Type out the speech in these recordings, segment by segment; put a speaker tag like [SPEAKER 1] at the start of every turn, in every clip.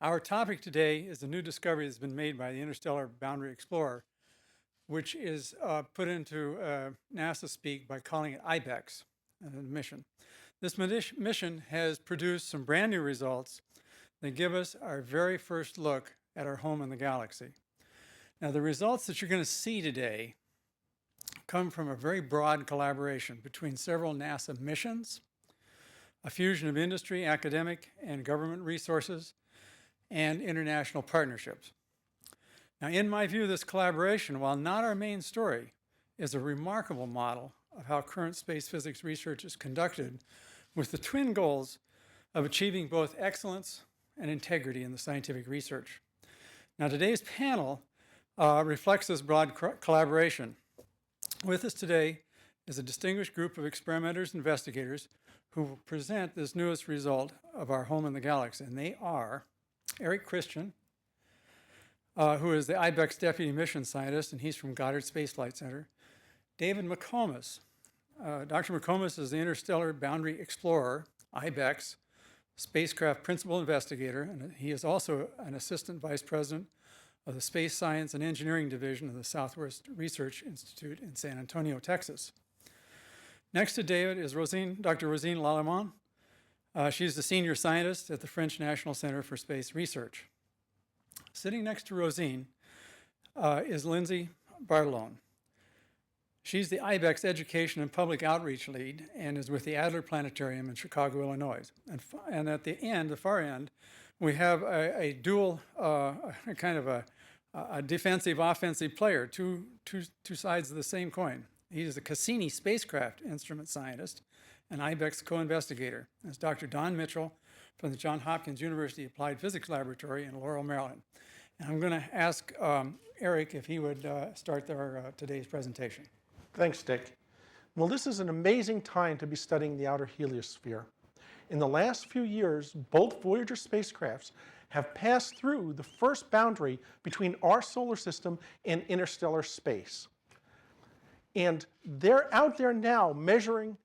[SPEAKER 1] Our topic today is a new discovery that's been made by the Interstellar Boundary Explorer, which is put into NASA speak by calling it IBEX, mission. This mission has produced some brand new results that give us our very first look at our home in the galaxy. Now, the results that you're going to see today come from a very broad collaboration between several NASA missions, a fusion of industry, academic, and government resources, and international partnerships. Now, in my view, this collaboration, while not our main story, is a remarkable model of how current space physics research is conducted with the twin goals of achieving both excellence and integrity in the scientific research. Now, today's panel reflects this broad collaboration. With us today is a distinguished group of experimenters and investigators who will present this newest result of our home in the galaxy, and they are Eric Christian, who is the IBEX Deputy Mission Scientist, and he's from Goddard Space Flight Center. David McComas. Dr. McComas is the Interstellar Boundary Explorer, IBEX, spacecraft principal investigator, and he is also an Assistant Vice President of the Space Science and Engineering Division of the Southwest Research Institute in San Antonio, Texas. Next to David is Dr. Rosine Lallemant. She's the senior scientist at the French National Center for Space Research. Sitting next to Rosine is Lindsay Bartolone. She's the IBEX Education and Public Outreach Lead and is with the Adler Planetarium in Chicago, Illinois. And at the far end, we have a dual, kind of a defensive, offensive player, two sides of the same coin. He's the Cassini spacecraft instrument scientist and IBEX co-investigator. That's Dr. Don Mitchell from the Johns Hopkins University Applied Physics Laboratory in Laurel, Maryland. And I'm going to ask Eric if he would start today's presentation.
[SPEAKER 2] Thanks, Dick. Well, this is an amazing time to be studying the outer heliosphere. In the last few years, both Voyager spacecrafts have passed through the first boundary between our solar system and interstellar space. And they're out there now measuring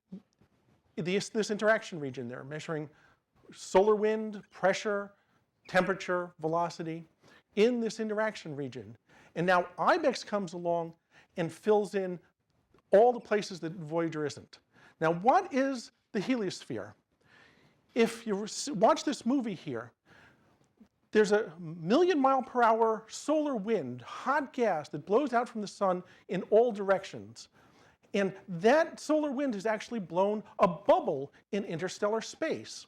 [SPEAKER 2] this interaction region. They're measuring solar wind, pressure, temperature, velocity in this interaction region. And now IBEX comes along and fills in all the places that Voyager isn't. Now, what is the heliosphere? If you watch this movie here, there's a 1,000,000-mile-per-hour solar wind, hot gas that blows out from the sun in all directions. And that solar wind has actually blown a bubble in interstellar space.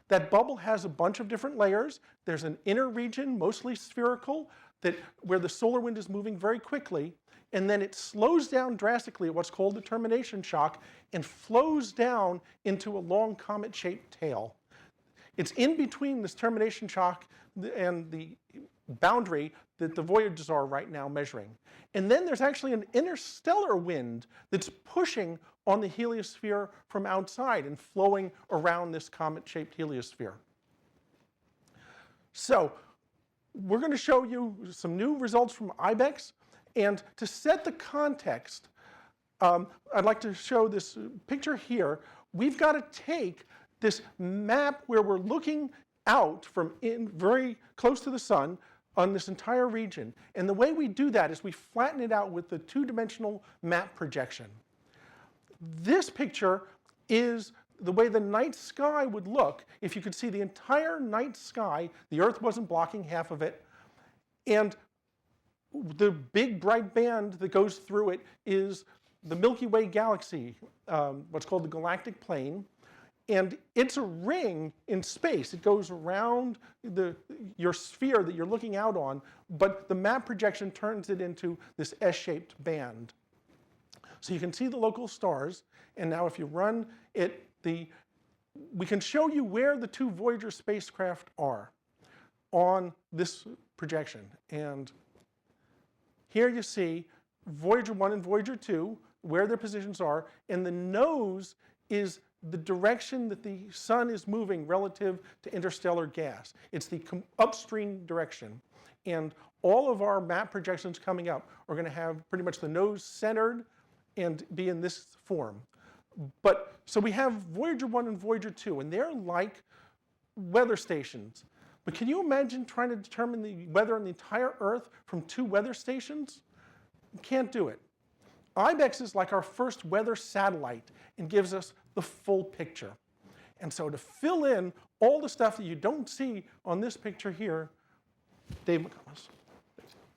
[SPEAKER 2] That bubble has a bunch of different layers. There's an inner region, mostly spherical, where the solar wind is moving very quickly, and then it slows down drastically at what's called the termination shock and flows down into a long comet-shaped tail. It's in between this termination shock and the boundary that the Voyagers are right now measuring. And then there's actually an interstellar wind that's pushing on the heliosphere from outside and flowing around this comet-shaped heliosphere. So we're going to show you some new results from IBEX. And to set the context, I'd like to show this picture here. We've got to take this map where we're looking out from very close to the sun on this entire region. And the way we do that is we flatten it out with the two-dimensional map projection. This picture is the way the night sky would look if you could see the entire night sky. The Earth wasn't blocking half of it. And the big bright band that goes through it is the Milky Way galaxy, what's called the Galactic plane. And it's a ring in space. It goes around your sphere that you're looking out on, but the map projection turns it into this S-shaped band. So you can see the local stars, and now if you run it, we can show you where the two Voyager spacecraft are on this projection. And here you see Voyager 1 and Voyager 2, where their positions are, and the nose is the direction that the sun is moving relative to interstellar gas. It's the upstream direction. And all of our map projections coming up are going to have pretty much the nose centered and be in this form. So we have Voyager 1 and Voyager 2, and they're like weather stations. But can you imagine trying to determine the weather on the entire Earth from 2 weather stations? You can't do it. IBEX is like our first weather satellite and gives us the full picture. And so to fill in all the stuff that you don't see on this picture here, Dave McComas.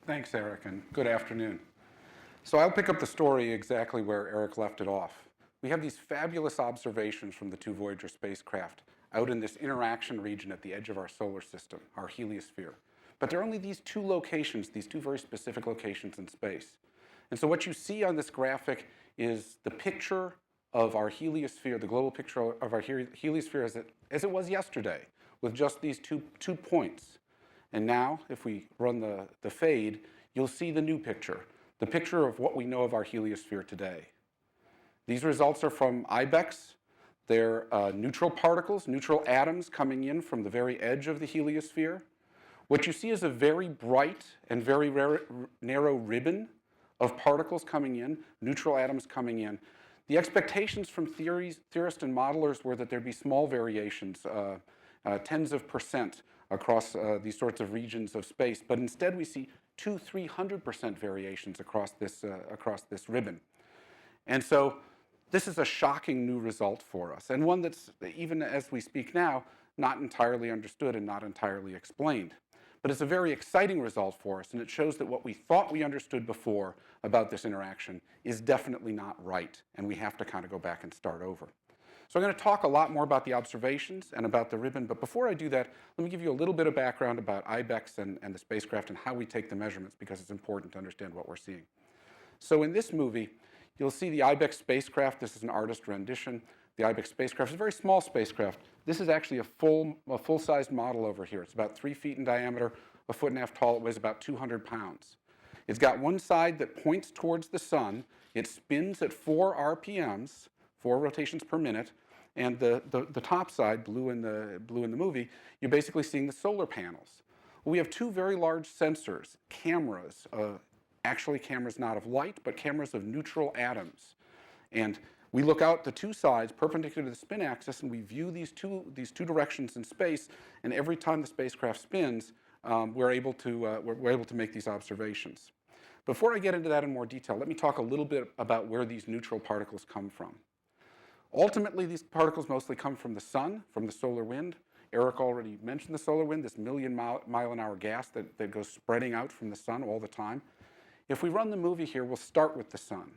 [SPEAKER 3] Thanks, Eric, and good afternoon. So I'll pick up the story exactly where Eric left it off. We have these fabulous observations from the 2 Voyager spacecraft out in this interaction region at the edge of our solar system, our heliosphere. But there are only these 2 locations, these 2 very specific locations in space. And so what you see on this graphic is the picture of our heliosphere, the global picture of our heliosphere as it was yesterday, with just these two points. And now, if we run the fade, you'll see the new picture, the picture of what we know of our heliosphere today. These results are from IBEX. They're neutral particles, neutral atoms coming in from the very edge of the heliosphere. What you see is a very bright and very narrow ribbon of particles coming in, neutral atoms coming in. The expectations from theorists and modelers were that there'd be small variations, tens of percent across these sorts of regions of space, but instead we see 200–300% variations across this ribbon. And so this is a shocking new result for us, and one that's, even as we speak now, not entirely understood and not entirely explained. But it's a very exciting result for us, and it shows that what we thought we understood before about this interaction is definitely not right, and we have to kind of go back and start over. So I'm going to talk a lot more about the observations and about the ribbon, but before I do that, let me give you a little bit of background about IBEX and the spacecraft and how we take the measurements, because it's important to understand what we're seeing. So in this movie, you'll see the IBEX spacecraft. This is an artist rendition. The IBEX spacecraft is a very small spacecraft. This is actually a full-sized model over here. It's about 3 feet in diameter, 1.5 feet tall. It weighs about 200 pounds. It's got one side that points towards the sun. It spins at 4 RPMs, 4 rotations per minute. And the top side, blue in the movie, you're basically seeing the solar panels. Well, we have 2 very large sensors, cameras, actually cameras not of light, but cameras of neutral atoms. And we look out the 2 sides perpendicular to the spin axis, and we view these two directions in space. And every time the spacecraft spins, we're able to make these observations. Before I get into that in more detail, let me talk a little bit about where these neutral particles come from. Ultimately, these particles mostly come from the sun, from the solar wind. Eric already mentioned the solar wind, this million-mile-an-hour gas that goes spreading out from the sun all the time. If we run the movie here, we'll start with the sun.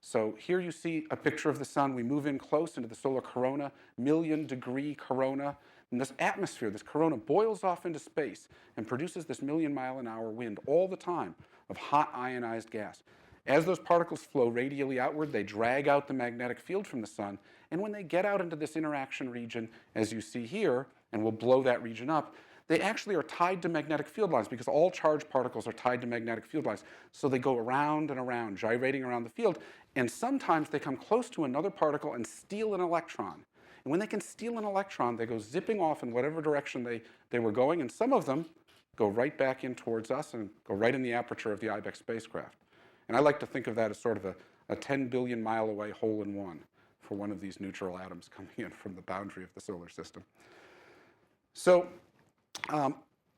[SPEAKER 3] So here you see a picture of the sun. We move in close into the solar corona, million-degree corona. And this atmosphere, this corona, boils off into space and produces this million-mile-an-hour wind all the time of hot ionized gas. As those particles flow radially outward, they drag out the magnetic field from the sun. And when they get out into this interaction region, as you see here, and we'll blow that region up, they actually are tied to magnetic field lines, because all charged particles are tied to magnetic field lines. So they go around and around, gyrating around the field. And sometimes they come close to another particle and steal an electron. And when they can steal an electron, they go zipping off in whatever direction they were going. And some of them go right back in towards us and go right in the aperture of the IBEX spacecraft. And I like to think of that as sort of a 10 billion mile away hole-in-one for one of these neutral atoms coming in from the boundary of the solar system. So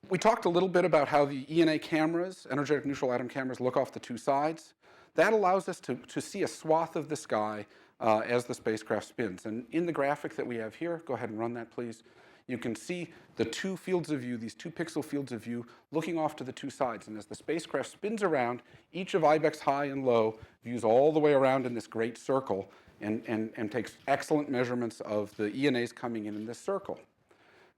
[SPEAKER 3] we talked a little bit about how the ENA cameras, energetic neutral atom cameras, look off the 2 sides. That allows us to see a swath of the sky as the spacecraft spins. And in the graphic that we have here, go ahead and run that, please. You can see the 2 fields of view, these 2 pixel fields of view, looking off to the 2 sides. And as the spacecraft spins around, each of IBEX high and low views all the way around in this great circle and takes excellent measurements of the ENAs coming in this circle.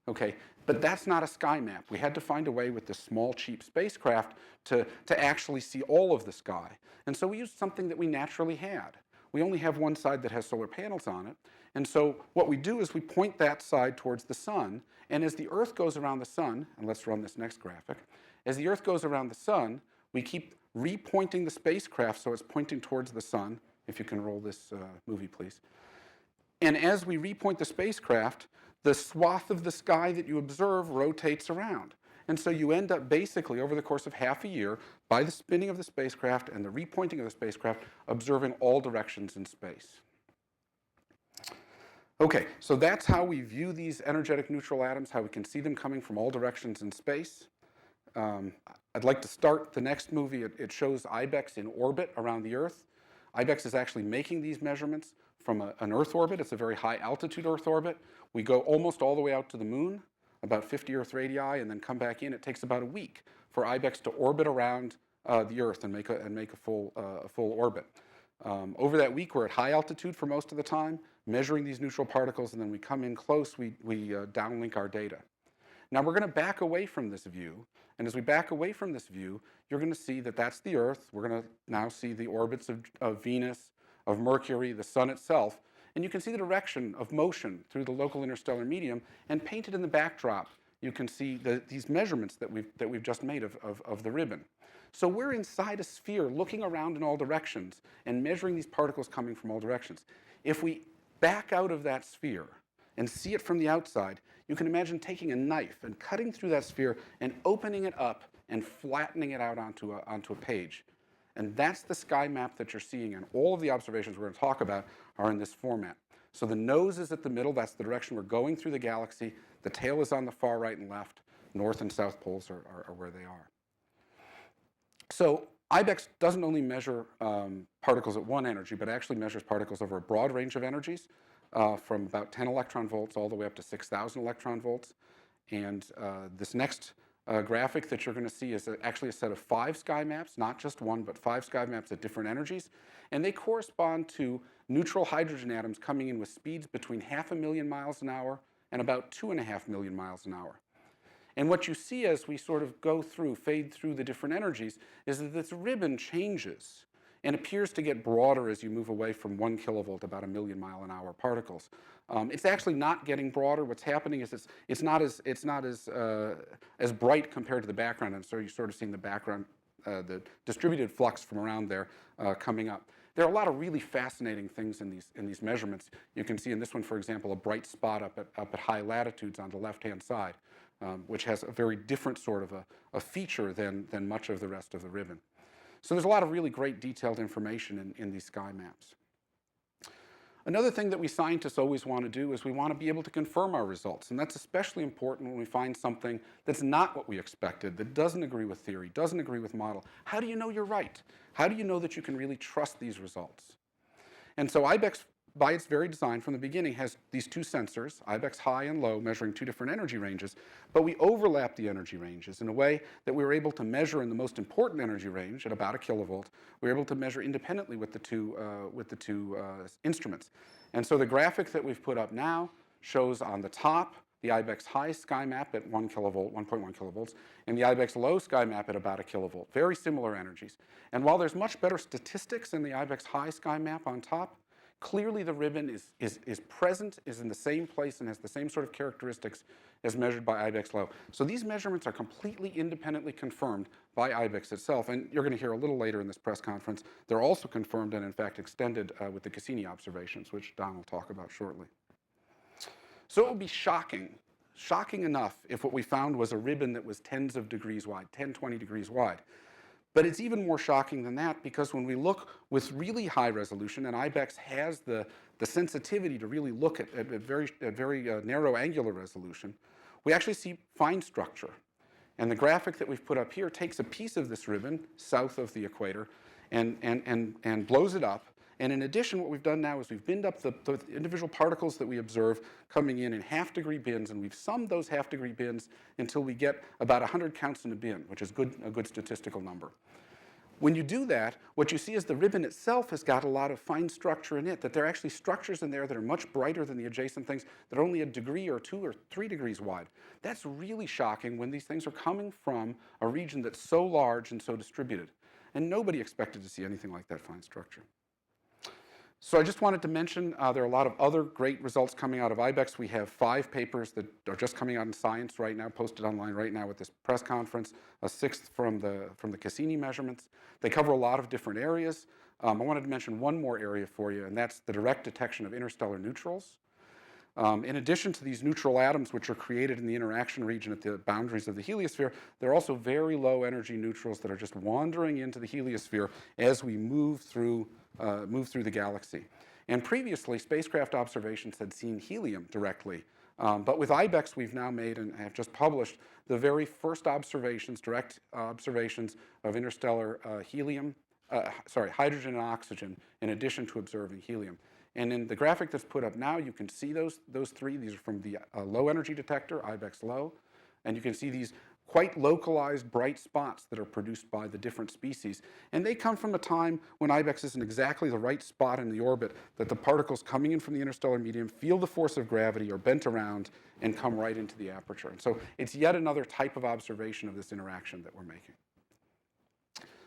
[SPEAKER 3] Okay, but that's not a sky map. We had to find a way with this small, cheap spacecraft to actually see all of the sky. And so we used something that we naturally had. We only have one side that has solar panels on it. And so what we do is we point that side towards the sun. And as the Earth goes around the sun, and let's run this next graphic, as the Earth goes around the sun, we keep repointing the spacecraft so it's pointing towards the sun. If you can roll this movie, please. And as we repoint the spacecraft, the swath of the sky that you observe rotates around. And so you end up basically, over the course of half a year, by the spinning of the spacecraft and the repointing of the spacecraft, observing all directions in space. Okay, so that's how we view these energetic neutral atoms, how we can see them coming from all directions in space. I'd like to start the next movie. It shows IBEX in orbit around the Earth. IBEX is actually making these measurements from an Earth orbit. It's a very high altitude Earth orbit. We go almost all the way out to the moon, about 50 Earth radii, and then come back in. It takes about a week for IBEX to orbit around the Earth and make a full orbit. Over that week, we're at high altitude for most of the time, measuring these neutral particles, and then we come in close, we downlink our data. Now we're going to back away from this view, and as we back away from this view, you're going to see that that's the Earth. We're going to now see the orbits of Venus, of Mercury, the Sun itself, and you can see the direction of motion through the local interstellar medium, and painted in the backdrop, you can see these measurements that we've just made of the ribbon. So we're inside a sphere looking around in all directions and measuring these particles coming from all directions. If we back out of that sphere and see it from the outside, you can imagine taking a knife and cutting through that sphere and opening it up and flattening it out onto a page. And that's the sky map that you're seeing, and all of the observations we're going to talk about are in this format. So the nose is at the middle, that's the direction we're going through the galaxy. The tail is on the far right and left. North and south poles are where they are. So IBEX doesn't only measure particles at one energy, but actually measures particles over a broad range of energies, from about 10 electron volts all the way up to 6,000 electron volts. And this next graphic that you're going to see is actually a set of 5 sky maps, not just one, but 5 sky maps at different energies. And they correspond to neutral hydrogen atoms coming in with speeds between 500,000 miles an hour and about 2.5 million miles an hour. And what you see as we sort of go through, fade through the different energies, is that this ribbon changes and appears to get broader as you move away from 1 kilovolt, about 1 million mile an hour particles. It's actually not getting broader. What's happening is it's not as bright compared to the background, and so you're sort of seeing the background, the distributed flux from around there coming up. There are a lot of really fascinating things in these measurements. You can see in this one, for example, a bright spot up at high latitudes on the left-hand side, which has a very different sort of a feature than much of the rest of the ribbon. So there's a lot of really great detailed information in these sky maps. Another thing that we scientists always want to do is we want to be able to confirm our results, and that's especially important when we find something that's not what we expected, that doesn't agree with theory, doesn't agree with model. How do you know you're right? How do you know that you can really trust these results? And so IBEX, by its very design from the beginning, has these 2 sensors, IBEX high and low, measuring 2 different energy ranges, but we overlap the energy ranges in a way that we were able to measure in the most important energy range at about 1 kilovolt. We were able to measure independently with the two instruments. And so the graphic that we've put up now shows on the top the IBEX high sky map at 1 kilovolt, 1.1 kilovolts, and the IBEX low sky map at about 1 kilovolt. Very similar energies. And while there's much better statistics in the IBEX high sky map on top, clearly the ribbon is present, is in the same place, and has the same sort of characteristics as measured by IBEX low. So these measurements are completely independently confirmed by IBEX itself, and you're going to hear a little later in this press conference, they're also confirmed and in fact extended with the Cassini observations, which Don will talk about shortly. So it would be shocking enough if what we found was a ribbon that was tens of degrees wide, 10, 20 degrees wide. But it's even more shocking than that, because when we look with really high resolution, and IBEX has the sensitivity to really look at very narrow angular resolution, we actually see fine structure. And the graphic that we've put up here takes a piece of this ribbon south of the equator and blows it up. And in addition, what we've done now is we've binned up the individual particles that we observe coming in half-degree bins, and we've summed those half-degree bins until we get about 100 counts in a bin, which is a good statistical number. When you do that, what you see is the ribbon itself has got a lot of fine structure in it, that there are actually structures in there that are much brighter than the adjacent things that are only 1 degree or 2 or 3 degrees wide. That's really shocking when these things are coming from a region that's so large and so distributed. And nobody expected to see anything like that fine structure. So I just wanted to mention there are a lot of other great results coming out of IBEX. We have 5 papers that are just coming out in Science right now, posted online right now with this press conference, a 6th from the Cassini measurements. They cover a lot of different areas. I wanted to mention one more area for you, and that's the direct detection of interstellar neutrals. In addition to these neutral atoms, which are created in the interaction region at the boundaries of the heliosphere, there are also very low energy neutrals that are just wandering into the heliosphere as we move through the galaxy. And previously, spacecraft observations had seen helium directly. But with IBEX, we've now made and have just published the very first observations, direct observations of interstellar hydrogen and oxygen, in addition to observing helium. And in the graphic that's put up now, you can see those three. These are from the low energy detector, IBEX low. And you can see these quite localized bright spots that are produced by the different species. And they come from a time when IBEX is in exactly the right spot in the orbit that the particles coming in from the interstellar medium feel the force of gravity, are bent around, and come right into the aperture. And so it's yet another type of observation of this interaction that we're making.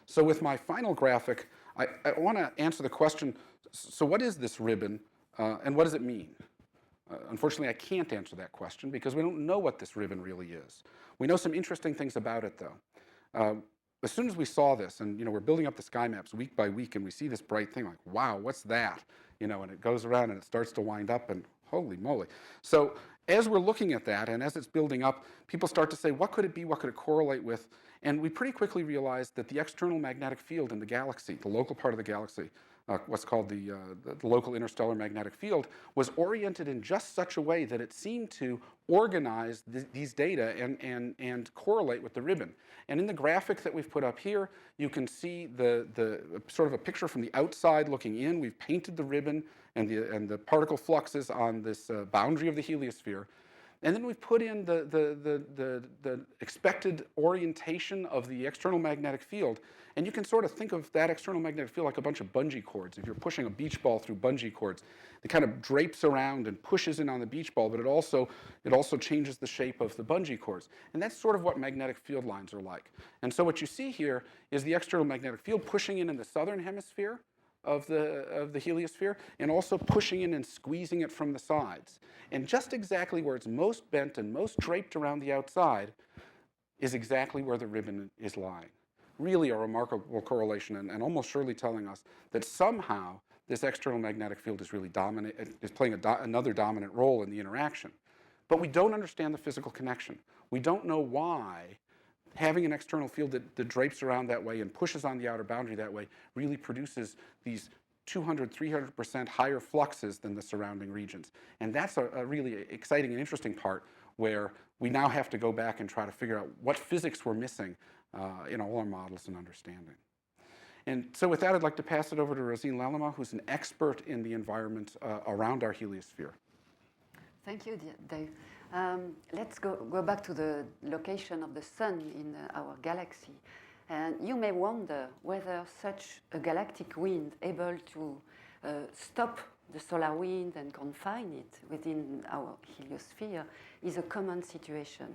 [SPEAKER 3] So with my final graphic, I want to answer the question, so what is this ribbon and what does it mean? Unfortunately, I can't answer that question because we don't know what this ribbon really is. We know some interesting things about it, though. As soon as we saw this, and we're building up the sky maps week by week, and we see this bright thing, like, wow, what's that? And it goes around and it starts to wind up, and holy moly. So as we're looking at that, and as it's building up, people start to say, what could it be? What could it correlate with? And we pretty quickly realized that the external magnetic field in the galaxy, the local part of the galaxy, what's called the local interstellar magnetic field, was oriented in just such a way that it seemed to organize these data and correlate with the ribbon. And in the graphic that we've put up here, you can see the sort of a picture from the outside looking in. We've painted the ribbon and the particle fluxes on this boundary of the heliosphere. And then we've put in the expected orientation of the external magnetic field. And you can sort of think of that external magnetic field like a bunch of bungee cords. If you're pushing a beach ball through bungee cords, it kind of drapes around and pushes in on the beach ball, but it also changes the shape of the bungee cords. And that's sort of what magnetic field lines are like. And so what you see here is the external magnetic field pushing in the southern hemisphere of the heliosphere, and also pushing in and squeezing it from the sides. And just exactly where it's most bent and most draped around the outside is exactly where the ribbon is lying. Really a remarkable correlation, and almost surely telling us that somehow this external magnetic field is really playing another dominant role in the interaction. But we don't understand the physical connection. We don't know why having an external field that drapes around that way and pushes on the outer boundary that way really produces these 200, 300% higher fluxes than the surrounding regions. And that's a really exciting and interesting part where we now have to go back and try to figure out what physics we're missing in all our models and understanding. And so with that, I'd like to pass it over to Rosine Lallemand, who's an expert in the environment around our heliosphere.
[SPEAKER 4] Thank you, Dave. Let's go back to the location of the sun in our galaxy. And you may wonder whether such a galactic wind able to stop the solar wind and confine it within our heliosphere is a common situation.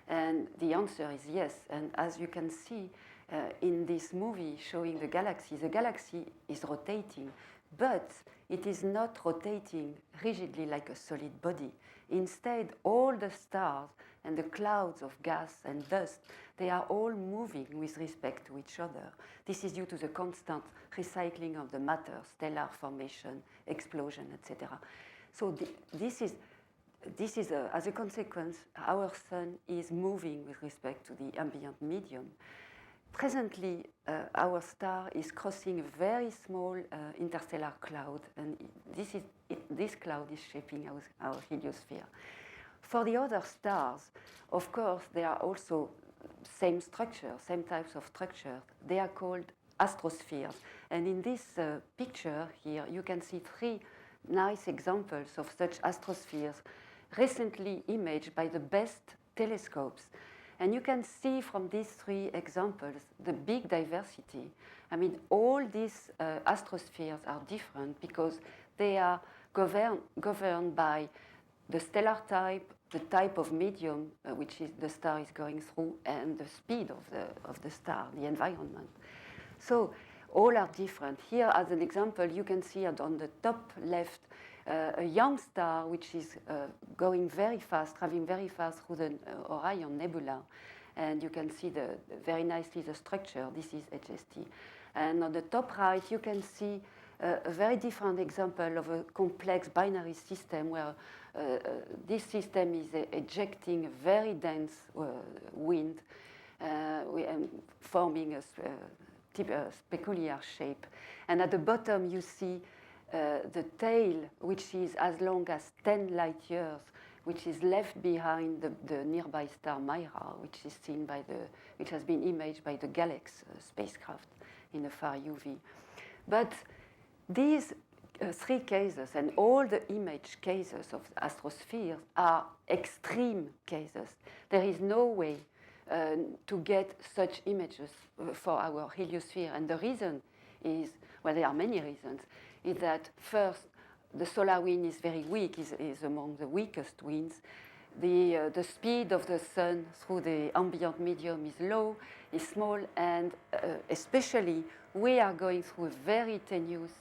[SPEAKER 4] And the answer is yes. And as you can see in this movie showing the galaxy is rotating, but it is not rotating rigidly like a solid body. Instead, all the stars and the clouds of gas and dust, they are all moving with respect to each other. This is due to the constant recycling of the matter, stellar formation, explosion, etc. So this is as a consequence, our sun is moving with respect to the ambient medium. Presently, our star is crossing a very small interstellar cloud, and this cloud is shaping our heliosphere. For the other stars, of course, there are also same types of structure. They are called astrospheres. And in this picture here, you can see three nice examples of such astrospheres recently imaged by the best telescopes. And you can see from these three examples the big diversity. I mean, all these astrospheres are different because they are governed by the stellar type, the type of medium which is the star is going through, and the speed of the star, the environment. So all are different. Here, as an example, you can see on the top left a young star which is going very fast, traveling very fast through the Orion Nebula. And you can see very nicely the structure. This is HST. And on the top right, you can see a very different example of a complex binary system where this system is ejecting a very dense wind forming a peculiar shape. And at the bottom, you see the tail, which is as long as 10 light years, which is left behind the nearby star Myra, which has been imaged by the Galactic spacecraft in the far UV. But these three cases and all the image cases of astrospheres are extreme cases. There is no way to get such images for our heliosphere. And the reason is, well, there are many reasons, is that first, the solar wind is very weak, is among the weakest winds. The speed of the sun through the ambient medium is low, is small, and especially we are going through a very tenuous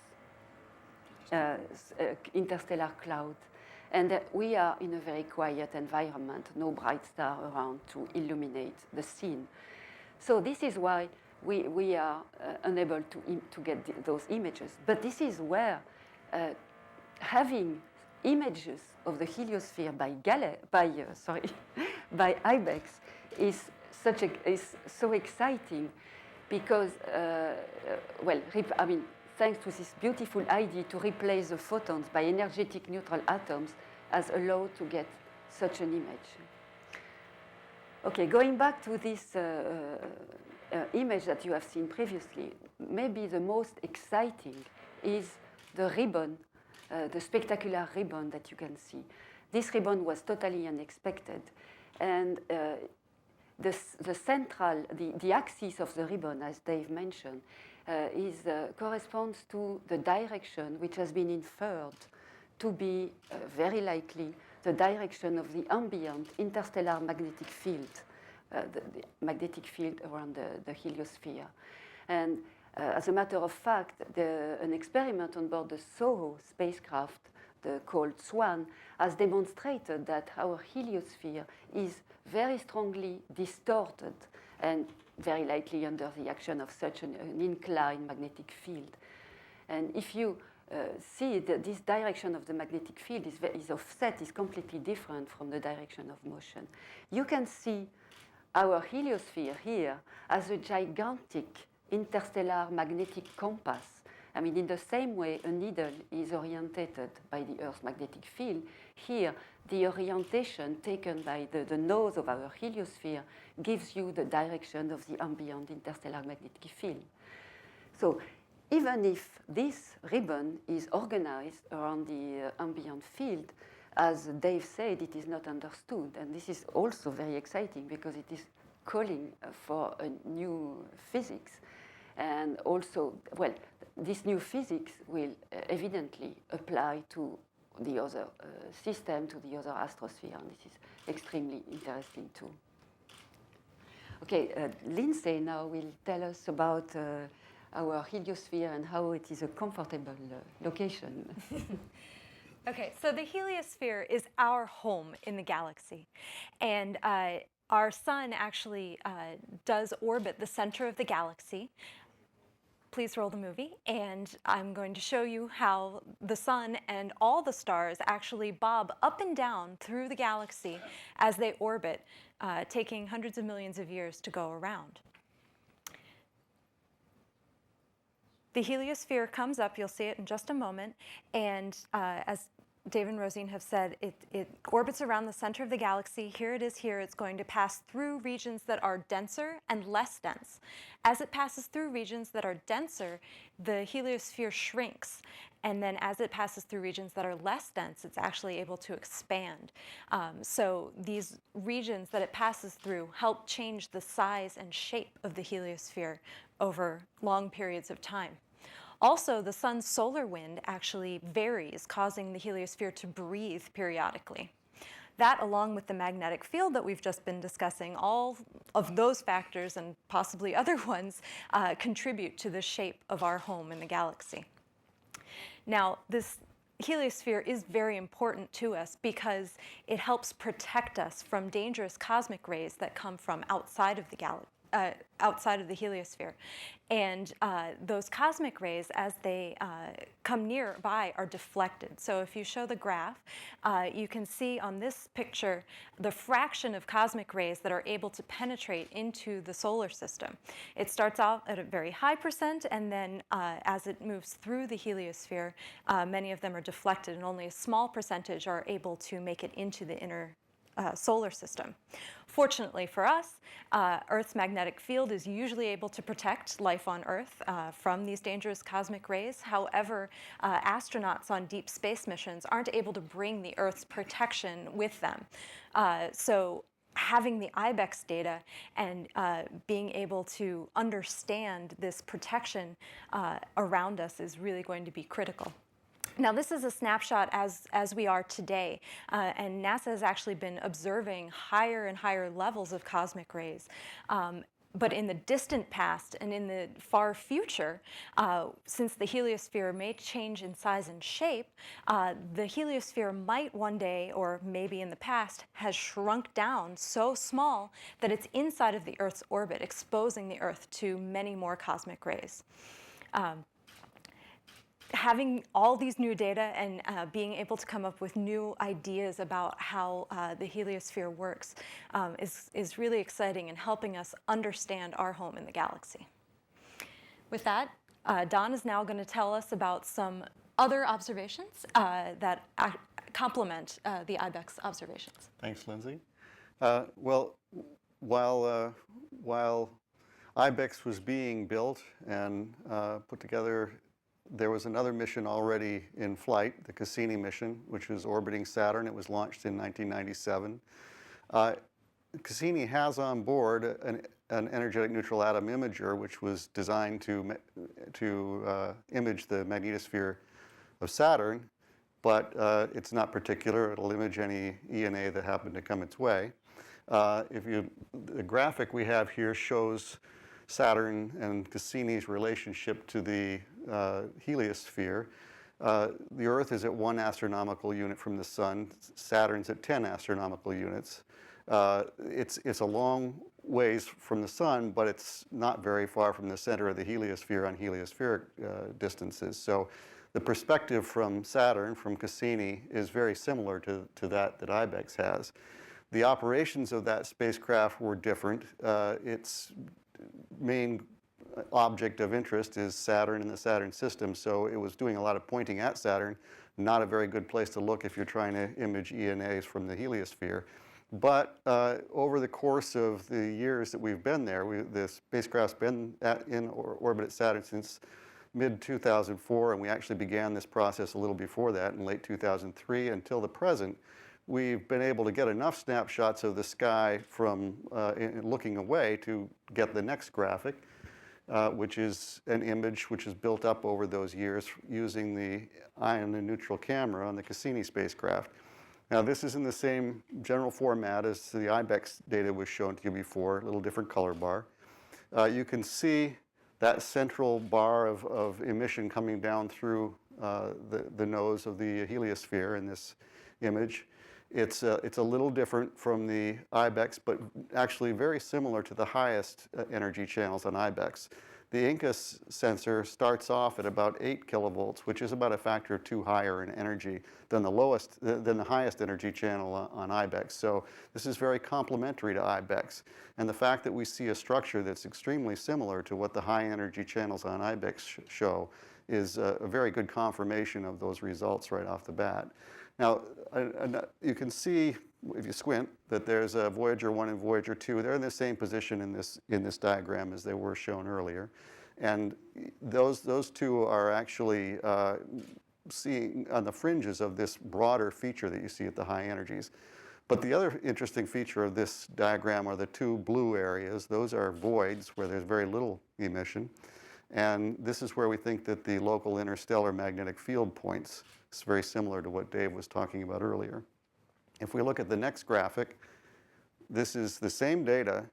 [SPEAKER 4] interstellar cloud. And we are in a very quiet environment, no bright star around to illuminate the scene. So this is why we are unable to get those images. But this is where having images of the heliosphere by IBEX is so exciting because, thanks to this beautiful idea to replace the photons by energetic neutral atoms has allowed to get such an image. Okay, going back to this image that you have seen previously, maybe the most exciting is the ribbon, the spectacular ribbon that you can see. This ribbon was totally unexpected, and the axis of the ribbon, as Dave mentioned, corresponds to the direction which has been inferred to be very likely the direction of the ambient interstellar magnetic field, the magnetic field around the heliosphere. And as a matter of fact, an experiment on board the SOHO spacecraft, called SWAN, has demonstrated that our heliosphere is very strongly distorted and very likely under the action of such an inclined magnetic field. And if you see that this direction of the magnetic field is offset, is completely different from the direction of motion. You can see our heliosphere here as a gigantic interstellar magnetic compass. I mean, in the same way a needle is orientated by the Earth's magnetic field, here the orientation taken by the nose of our heliosphere gives you the direction of the ambient interstellar magnetic field. So even if this ribbon is organized around the ambient field, as Dave said, it is not understood. And this is also very exciting because it is calling for a new physics. And also, well, this new physics will evidently apply to the other system, to the other astrosphere. And this is extremely interesting too. Okay, Lindsay now will tell us about our heliosphere and how it is a comfortable location.
[SPEAKER 5] Okay, so the heliosphere is our home in the galaxy. And our sun actually does orbit the center of the galaxy. Please roll the movie. And I'm going to show you how the sun and all the stars actually bob up and down through the galaxy as they orbit, taking hundreds of millions of years to go around. The heliosphere comes up, you'll see it in just a moment, and as Dave and Rosine have said, it orbits around the center of the galaxy. Here it is here. It's going to pass through regions that are denser and less dense. As it passes through regions that are denser, the heliosphere shrinks. And then as it passes through regions that are less dense, it's actually able to expand. So these regions that it passes through help change the size and shape of the heliosphere over long periods of time. Also, the sun's solar wind actually varies, causing the heliosphere to breathe periodically. That, along with the magnetic field that we've just been discussing, all of those factors and possibly other ones contribute to the shape of our home in the galaxy. Now, this heliosphere is very important to us because it helps protect us from dangerous cosmic rays that come from outside of outside of the heliosphere. And those cosmic rays, as they come nearby, are deflected. So if you show the graph, you can see on this picture the fraction of cosmic rays that are able to penetrate into the solar system. It starts out at a very high percent, and then as it moves through the heliosphere, many of them are deflected, and only a small percentage are able to make it into the inner solar system. Fortunately for us, Earth's magnetic field is usually able to protect life on Earth from these dangerous cosmic rays. However, astronauts on deep space missions aren't able to bring the Earth's protection with them. So having the IBEX data and being able to understand this protection around us is really going to be critical. Now, this is a snapshot as we are today, and NASA has actually been observing higher and higher levels of cosmic rays. But in the distant past and in the far future, since the heliosphere may change in size and shape, the heliosphere might one day, or maybe in the past, has shrunk down so small that it's inside of the Earth's orbit, exposing the Earth to many more cosmic rays. Having all these new data and being able to come up with new ideas about how the heliosphere works is really exciting and helping us understand our home in the galaxy. With that, Don is now going to tell us about some other observations that complement the IBEX observations.
[SPEAKER 6] Thanks, Lindsay. Well, while IBEX was being built and put together, there was another mission already in flight, the Cassini mission, which was orbiting Saturn. It was launched in 1997. Cassini has on board an energetic neutral atom imager, which was designed to image the magnetosphere of Saturn, but it's not particular. It'll image any ENA that happened to come its way. The graphic we have here shows Saturn and Cassini's relationship to the heliosphere. The Earth is at 1 astronomical unit from the Sun. Saturn's at 10 astronomical units. It's a long ways from the Sun, but it's not very far from the center of the heliosphere on heliospheric distances. So the perspective from Saturn, from Cassini, is very similar to that IBEX has. The operations of that spacecraft were different. Its main object of interest is Saturn and the Saturn system, so it was doing a lot of pointing at Saturn. Not a very good place to look if you're trying to image ENAs from the heliosphere. But over the course of the years that we've been there, the spacecraft's been in orbit at Saturn since mid-2004, and we actually began this process a little before that in late 2003 until the present. We've been able to get enough snapshots of the sky from looking away to get the next graphic, which is an image which is built up over those years using the ion and neutral camera on the Cassini spacecraft. Now, this is in the same general format as the IBEX data was shown to you before, a little different color bar. You can see that central bar of emission coming down through the nose of the heliosphere in this image. It's a little different from the IBEX, but actually very similar to the highest energy channels on IBEX. The Incus sensor starts off at about 8 kilovolts, which is about a factor of 2 higher in energy than the highest energy channel on IBEX. So this is very complementary to IBEX. And the fact that we see a structure that's extremely similar to what the high energy channels on IBEX show is a very good confirmation of those results right off the bat. Now, you can see, if you squint, that there's a Voyager 1 and Voyager 2. They're in the same position in this diagram as they were shown earlier. And those two are actually seeing on the fringes of this broader feature that you see at the high energies. But the other interesting feature of this diagram are the 2 blue areas. Those are voids where there's very little emission. And this is where we think that the local interstellar magnetic field points. It's very similar to what Dave was talking about earlier. If we look at the next graphic, this is the same data,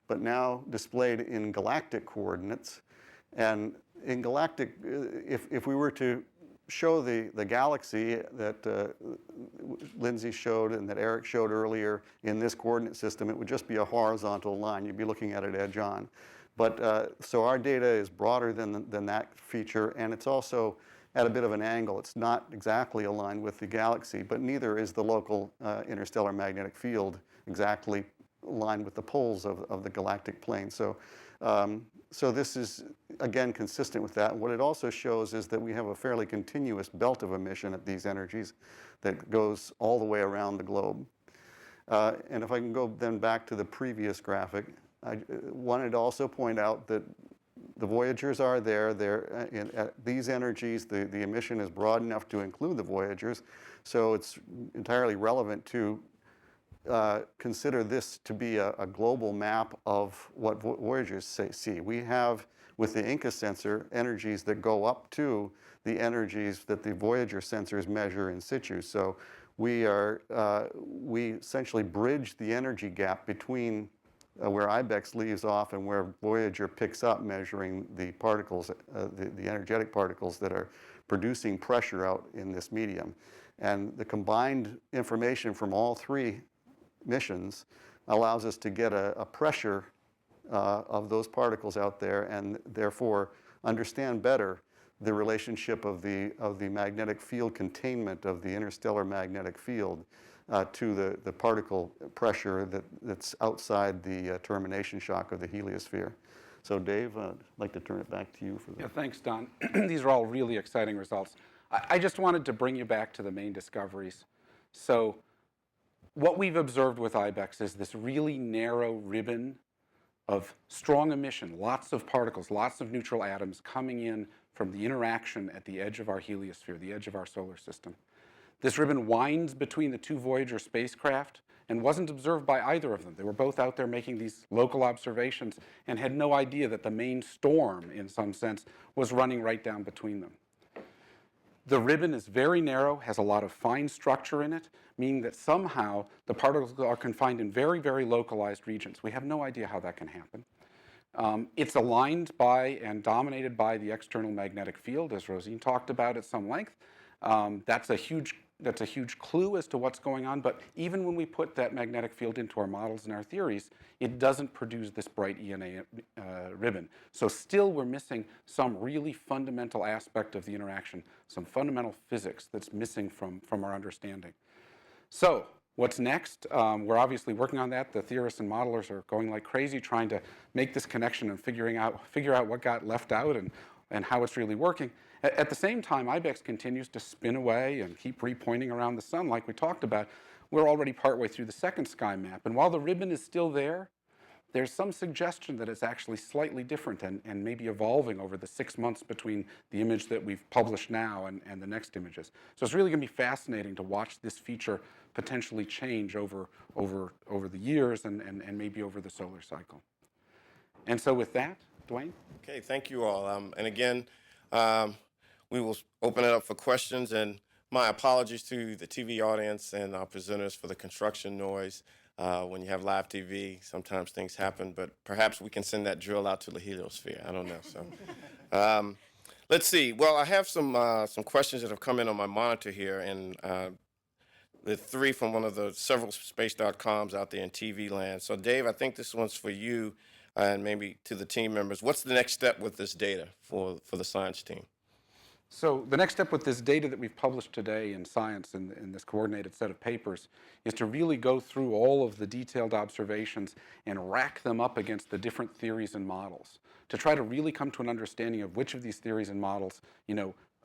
[SPEAKER 6] but now displayed in galactic coordinates. And in galactic, if we were to show the galaxy that Lindsay showed and that Eric showed earlier in this coordinate system, it would just be a horizontal line. You'd be looking at it edge on. But so our data is broader than that feature, and it's also at a bit of an angle. It's not exactly aligned with the galaxy, but neither is the local interstellar magnetic field exactly aligned with the poles of the galactic plane. So, so this is, again, consistent with that. What it also shows is that we have a fairly continuous belt of emission at these energies that goes all the way around the globe. And if I can go then back to the previous graphic, I wanted to also point out that the Voyagers are there. At these energies, the emission is broad enough to include the Voyagers, so it's entirely relevant to consider this to be a global map of what Voyagers see. We have, with the Inca sensor, energies that go up to the energies that the Voyager sensors measure in situ. So we essentially bridge the energy gap between where IBEX leaves off and where Voyager picks up, measuring the particles, the energetic particles that are producing pressure out in this medium. And the combined information from all three missions allows us to get a pressure of those particles out there, and therefore understand better the relationship of the magnetic field containment of the interstellar magnetic field to the particle pressure that's outside the termination shock of the heliosphere. So Dave, I'd like to turn it back to you for that.
[SPEAKER 3] Yeah, thanks, Don. These are all really exciting results. I just wanted to bring you back to the main discoveries. So what we've observed with IBEX is this really narrow ribbon of strong emission, lots of particles, lots of neutral atoms coming in from the interaction at the edge of our heliosphere, the edge of our solar system. This ribbon winds between the two Voyager spacecraft and wasn't observed by either of them. They were both out there making these local observations and had no idea that the main storm, in some sense, was running right down between them. The ribbon is very narrow, has a lot of fine structure in it, meaning that somehow the particles are confined in very, very localized regions. We have no idea how that can happen. It's aligned by and dominated by the external magnetic field, as Rosine talked about at some length. That's a huge clue as to what's going on, but even when we put that magnetic field into our models and our theories, it doesn't produce this bright ENA ribbon. So still we're missing some really fundamental aspect of the interaction, some fundamental physics that's missing from our understanding. So what's next? We're obviously working on that. The theorists and modelers are going like crazy trying to make this connection and figure out what got left out and how it's really working. At the same time, IBEX continues to spin away and keep repointing around the sun like we talked about. We're already partway through the second sky map. And while the ribbon is still there, there's some suggestion that it's actually slightly different and maybe evolving over the 6 months between the image that we've published now and the next images. So it's really going to be fascinating to watch this feature potentially change over the years and maybe over the solar cycle. And so with that, Dwayne?
[SPEAKER 7] Okay, thank you all. And again, we will open it up for questions, and my apologies to the TV audience and our presenters for the construction noise. When you have live TV, sometimes things happen, but perhaps we can send that drill out to the heliosphere. I don't know. So, let's see. Well, I have some questions that have come in on my monitor here, and the three from one of the several space.coms out there in TV land. So, Dave, I think this one's for you and maybe to the team members. What's the next step with this data for the science team?
[SPEAKER 3] So the next step with this data that we've published today in Science in this coordinated set of papers is to really go through all of the detailed observations and rack them up against the different theories and models to try to really come to an understanding of which of these theories and models,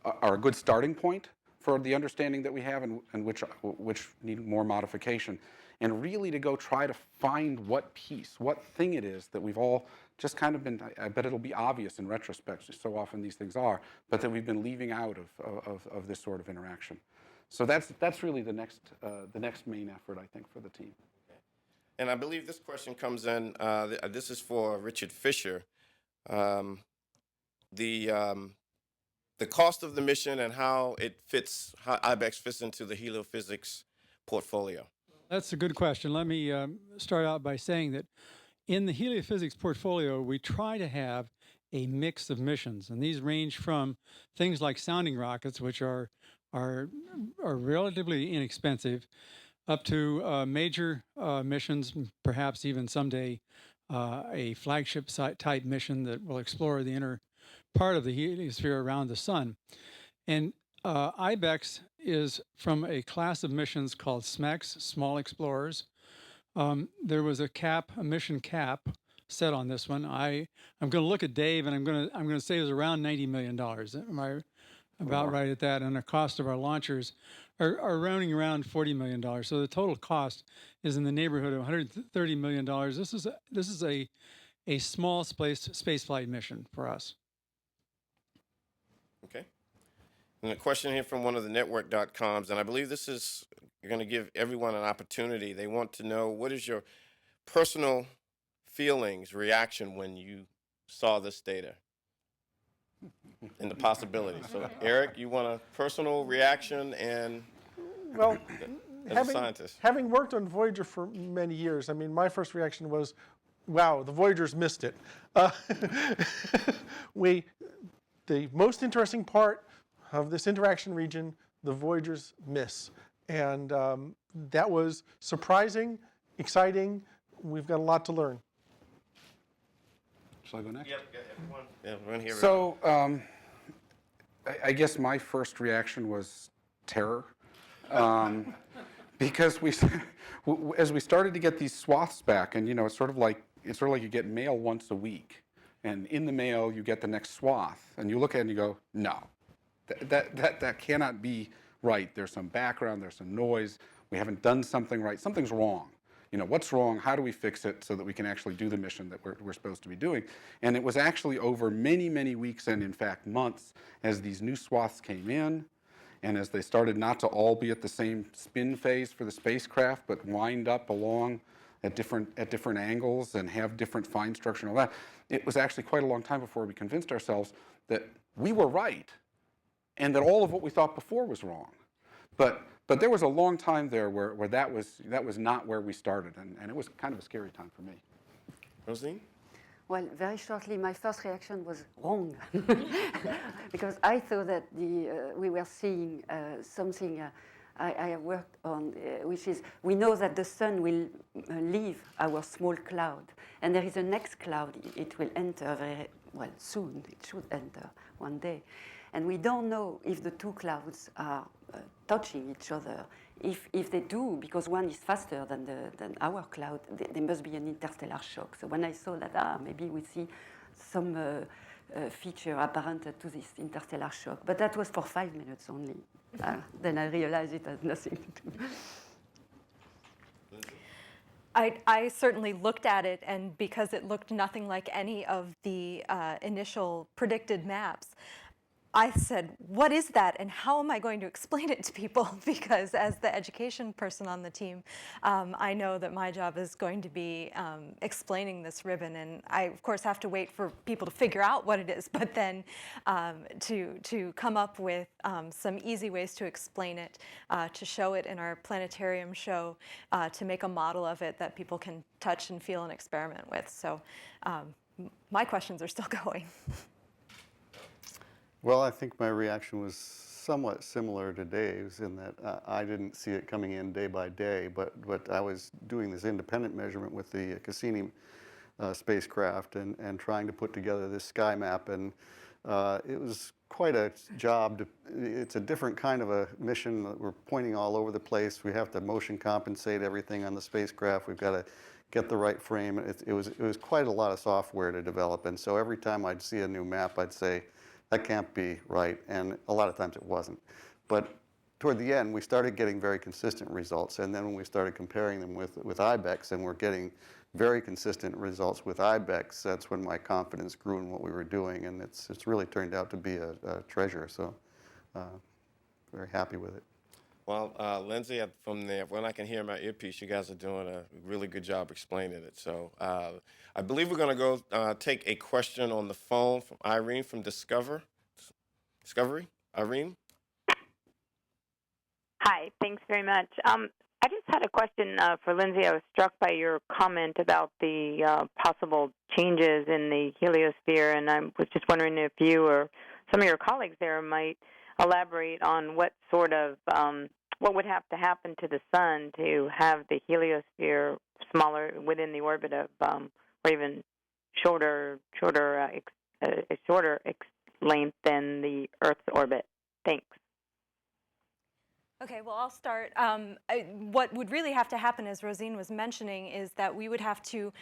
[SPEAKER 3] are a good starting point for the understanding that we have and which need more modification. And really to go try to find what thing it is that we've all just kind of been, I bet it'll be obvious in retrospect, so often these things are, but that we've been leaving out of this sort of interaction. So that's really the next main effort, I think, for the team.
[SPEAKER 7] And I believe this question comes in, this is for Richard Fisher. The cost of the mission and how IBEX fits into the heliophysics portfolio.
[SPEAKER 1] That's a good question. Let me start out by saying that in the heliophysics portfolio, we try to have a mix of missions, and these range from things like sounding rockets, which are relatively inexpensive, up to major missions, perhaps even someday a flagship type mission that will explore the inner part of the heliosphere around the sun. And IBEX is from a class of missions called SMEX, Small Explorers. There was a mission cap set on this one. I'm going to look at Dave, and I'm going to say it was around $90 million. Am I about right at that? And the cost of our launchers are running around $40 million. So the total cost is in the neighborhood of $130 million. This is a small space flight mission for us.
[SPEAKER 7] Okay. And a question here from one of the network.coms, and I believe this is, you're going to give everyone an opportunity. They want to know, what is your personal feelings, reaction when you saw this data and the possibilities? So, Eric, you want a personal reaction and
[SPEAKER 2] Well,
[SPEAKER 7] as a scientist?
[SPEAKER 2] having worked on Voyager for many years, I mean, my first reaction was, wow, the Voyagers missed it. The most interesting part of this interaction region, the Voyagers miss. And that was surprising, exciting. We've got a lot to learn.
[SPEAKER 3] Shall I go next?
[SPEAKER 7] Yep, everyone. Yeah, everyone here.
[SPEAKER 3] So I guess my first reaction was terror, because as we started to get these swaths back, and it's sort of like you get mail once a week, and in the mail you get the next swath, and you look at it and you go, no, that cannot be right. There's some background, there's some noise. We haven't done something right. Something's wrong. What's wrong? How do we fix it so that we can actually do the mission that we're supposed to be doing? And it was actually over many, many weeks, and in fact months, as these new swaths came in, and as they started not to all be at the same spin phase for the spacecraft, but wind up along at different angles and have different fine structure and all that, it was actually quite a long time before we convinced ourselves that we were right, and that all of what we thought before was wrong. But there was a long time there where that was not where we started, and it was kind of a scary time for me.
[SPEAKER 7] Rosine?
[SPEAKER 4] Well, very shortly, my first reaction was wrong, because I thought that we were seeing something I have worked on, which is, we know that the sun will leave our small cloud, and there is a next cloud it will enter very soon. It should enter one day. And we don't know if the two clouds are touching each other. If they do, because one is faster than our cloud, there must be an interstellar shock. So when I saw that, maybe we see some feature apparent to this interstellar shock. But that was for 5 minutes only. Then I realized it has nothing to do.
[SPEAKER 5] I certainly looked at it, and because it looked nothing like any of the initial predicted maps, I said, what is that, and how am I going to explain it to people? Because as the education person on the team, I know that my job is going to be explaining this ribbon, and I, of course, have to wait for people to figure out what it is, but then to come up with some easy ways to explain it, to show it in our planetarium show, to make a model of it that people can touch and feel and experiment with. So my questions are still going.
[SPEAKER 6] Well, I think my reaction was somewhat similar to Dave's in that I didn't see it coming in day by day, but I was doing this independent measurement with the Cassini spacecraft and trying to put together this sky map, and it was quite a job. It's a different kind of a mission. We're pointing all over the place. We have to motion compensate everything on the spacecraft. We've got to get the right frame. It was quite a lot of software to develop, and so every time I'd see a new map, I'd say, that can't be right, and a lot of times it wasn't. But toward the end, we started getting very consistent results, and then when we started comparing them with IBEX, and we're getting very consistent results with IBEX, that's when my confidence grew in what we were doing, and it's really turned out to be a treasure, so very happy with it.
[SPEAKER 7] Well, Lindsay, from there, when I can hear my earpiece, you guys are doing a really good job explaining it. So I believe we're going to go take a question on the phone from Irene from Discovery. Irene?
[SPEAKER 8] Hi, thanks very much. I just had a question for Lindsay. I was struck by your comment about the possible changes in the heliosphere, and I was just wondering if you or some of your colleagues there might elaborate on what sort of what would have to happen to the sun to have the heliosphere smaller within the orbit of, or even shorter length than the Earth's orbit. Thanks.
[SPEAKER 5] Okay, well, I'll start. What would really have to happen, as Rosine was mentioning, is that we would have to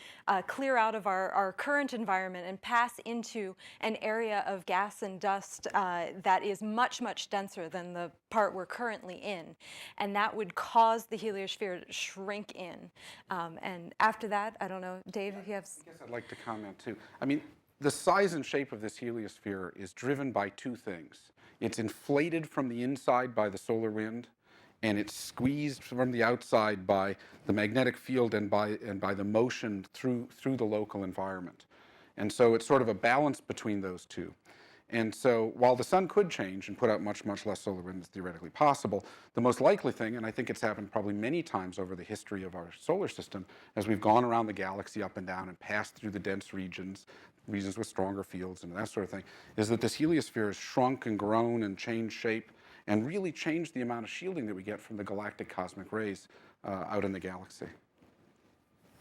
[SPEAKER 5] clear out of our current environment and pass into an area of gas and dust that is much, much denser than the part we're currently in. And that would cause the heliosphere to shrink in. And after that, I don't know, Dave, if you have...
[SPEAKER 3] I guess I'd like to comment too. I mean, the size and shape of this heliosphere is driven by two things. It's inflated from the inside by the solar wind, and it's squeezed from the outside by the magnetic field and by the motion through the local environment. And so it's sort of a balance between those two. And so while the sun could change and put out much, much less solar wind is theoretically possible, the most likely thing, and I think it's happened probably many times over the history of our solar system, as we've gone around the galaxy up and down and passed through the dense regions with stronger fields and that sort of thing, is that this heliosphere has shrunk and grown and changed shape and really changed the amount of shielding that we get from the galactic cosmic rays out in the galaxy.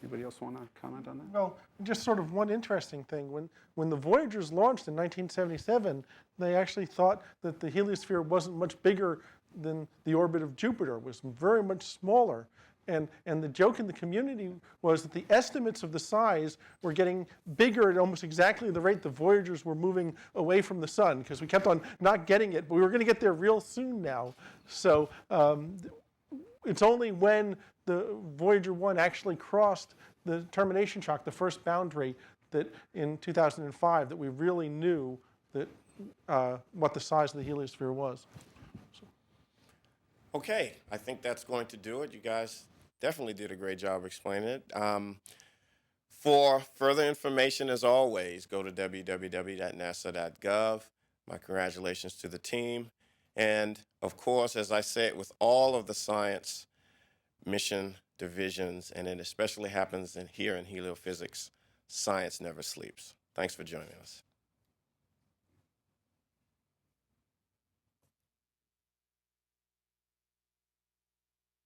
[SPEAKER 3] Anybody else want to comment on that?
[SPEAKER 2] Well, just sort of one interesting thing. When the Voyagers launched in 1977, they actually thought that the heliosphere wasn't much bigger than the orbit of Jupiter. It was very much smaller. And the joke in the community was that the estimates of the size were getting bigger at almost exactly the rate the Voyagers were moving away from the sun, because we kept on not getting it, but we were going to get there real soon now. So it's only when the Voyager 1 actually crossed the termination shock, the first boundary, that in 2005, that we really knew that what the size of the heliosphere was. So.
[SPEAKER 7] Okay, I think that's going to do it. You guys definitely did a great job explaining it. For further information, as always, go to www.nasa.gov. My congratulations to the team. And of course, as I said, with all of the science mission divisions, and it especially happens here in heliophysics, science never sleeps. Thanks for joining us.